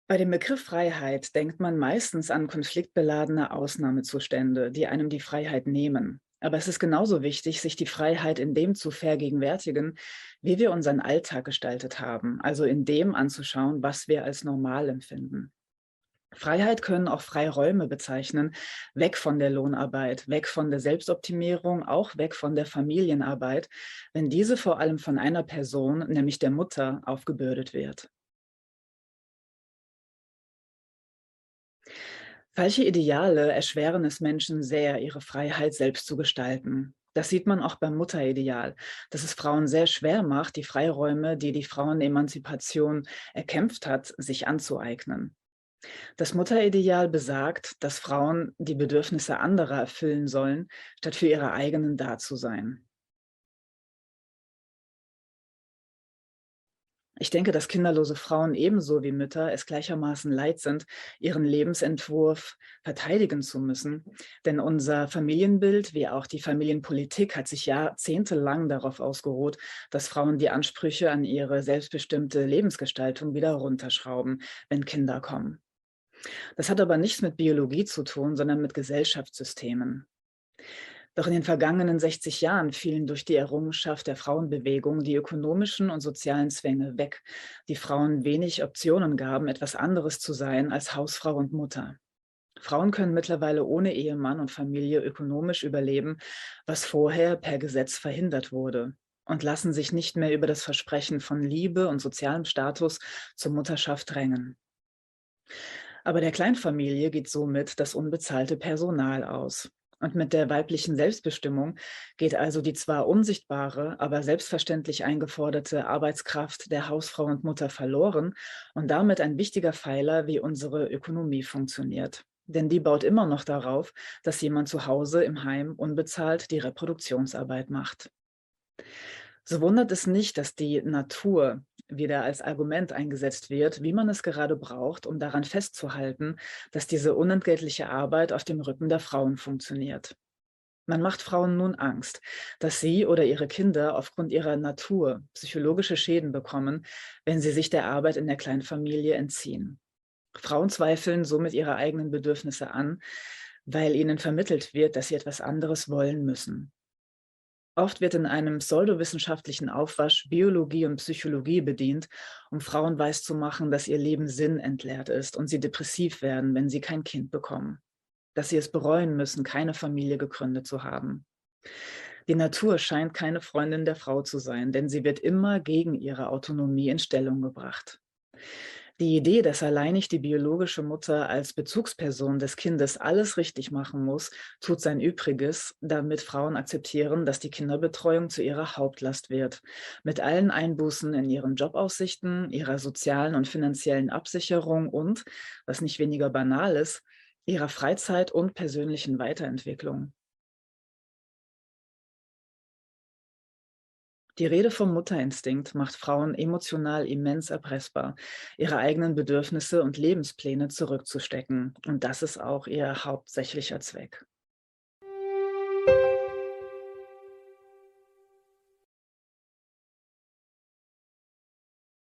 Bei dem Begriff Freiheit denkt man meistens an konfliktbeladene Ausnahmezustände, die einem die Freiheit nehmen. Aber es ist genauso wichtig, sich die Freiheit in dem zu vergegenwärtigen, wie wir unseren Alltag gestaltet haben, also in dem anzuschauen, was wir als normal empfinden. Freiheit können auch Freiräume bezeichnen, weg von der Lohnarbeit, weg von der Selbstoptimierung, auch weg von der Familienarbeit, wenn diese vor allem von einer Person, nämlich der Mutter, aufgebürdet wird. Falsche Ideale erschweren es Menschen sehr, ihre Freiheit selbst zu gestalten. Das sieht man auch beim Mutterideal, dass es Frauen sehr schwer macht, die Freiräume, die die Frauenemanzipation erkämpft hat, sich anzueignen. Das Mutterideal besagt, dass Frauen die Bedürfnisse anderer erfüllen sollen, statt für ihre eigenen da zu sein. Ich denke, dass kinderlose Frauen ebenso wie Mütter es gleichermaßen leid sind, ihren Lebensentwurf verteidigen zu müssen. Denn unser Familienbild, wie auch die Familienpolitik, hat sich jahrzehntelang darauf ausgeruht, dass Frauen die Ansprüche an ihre selbstbestimmte Lebensgestaltung wieder runterschrauben, wenn Kinder kommen. Das hat aber nichts mit Biologie zu tun, sondern mit Gesellschaftssystemen. Doch in den vergangenen 60 Jahren fielen durch die Errungenschaft der Frauenbewegung die ökonomischen und sozialen Zwänge weg, die Frauen wenig Optionen gaben, etwas anderes zu sein als Hausfrau und Mutter. Frauen können mittlerweile ohne Ehemann und Familie ökonomisch überleben, was vorher per Gesetz verhindert wurde, und lassen sich nicht mehr über das Versprechen von Liebe und sozialem Status zur Mutterschaft drängen. Aber der Kleinfamilie geht somit das unbezahlte Personal aus. Und mit der weiblichen Selbstbestimmung geht also die zwar unsichtbare, aber selbstverständlich eingeforderte Arbeitskraft der Hausfrau und Mutter verloren und damit ein wichtiger Pfeiler, wie unsere Ökonomie funktioniert. Denn die baut immer noch darauf, dass jemand zu Hause im Heim unbezahlt die Reproduktionsarbeit macht. So wundert es nicht, dass die Natur wieder als Argument eingesetzt wird, wie man es gerade braucht, um daran festzuhalten, dass diese unentgeltliche Arbeit auf dem Rücken der Frauen funktioniert. Man macht Frauen nun Angst, dass sie oder ihre Kinder aufgrund ihrer Natur psychologische Schäden bekommen, wenn sie sich der Arbeit in der Kleinfamilie entziehen. Frauen zweifeln somit ihre eigenen Bedürfnisse an, weil ihnen vermittelt wird, dass sie etwas anderes wollen müssen. Oft wird in einem pseudowissenschaftlichen Aufwasch Biologie und Psychologie bedient, um Frauen weiszumachen, dass ihr Leben sinnentleert ist und sie depressiv werden, wenn sie kein Kind bekommen, dass sie es bereuen müssen, keine Familie gegründet zu haben. Die Natur scheint keine Freundin der Frau zu sein, denn sie wird immer gegen ihre Autonomie in Stellung gebracht. Die Idee, dass alleinig die biologische Mutter als Bezugsperson des Kindes alles richtig machen muss, tut sein Übriges, damit Frauen akzeptieren, dass die Kinderbetreuung zu ihrer Hauptlast wird, mit allen Einbußen in ihren Jobaussichten, ihrer sozialen und finanziellen Absicherung und, was nicht weniger banal ist, ihrer Freizeit und persönlichen Weiterentwicklung. Die Rede vom Mutterinstinkt macht Frauen emotional immens erpressbar, ihre eigenen Bedürfnisse und Lebenspläne zurückzustecken. Und das ist auch ihr hauptsächlicher Zweck.